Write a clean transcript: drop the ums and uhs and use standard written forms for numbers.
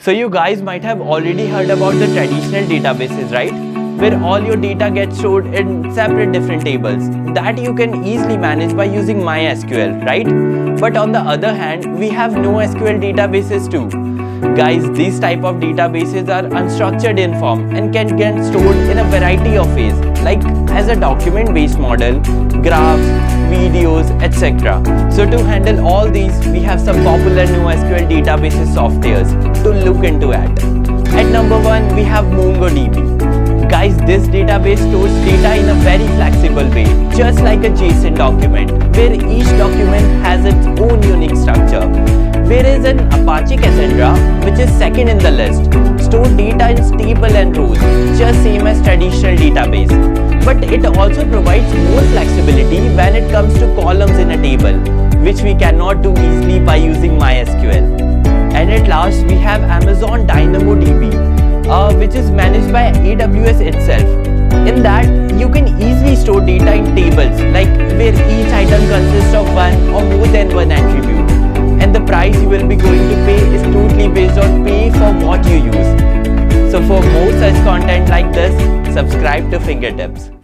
So you guys might have already heard about the traditional databases, right? Where all your data gets stored in separate different tables that you can easily manage by using MySQL, right? But on the other hand, we have NoSQL databases too. Guys, these type of databases are unstructured in form and can get stored in a variety of ways, like as a document-based model, graphs, videos, etc. So to handle all these, we have some popular NoSQL databases softwares to look into it. At number 1, we have MongoDB. Guys, this database stores data in a very flexible way, just like a JSON document, where each document has its own unique structure. Whereas an Apache Cassandra, which is second in the list, store data in table and rows, just same as traditional database. But it also provides more flexibility when it comes to columns in a table, which we cannot do easily by using MySQL. And at last, we have Amazon DynamoDB, which is managed by AWS itself. In that, you can easily store data in tables, like where each item consists of one or more than one attribute. And the price you will be going to pay is totally based on pay for what you use. So for more such content like this, subscribe to Fingertips.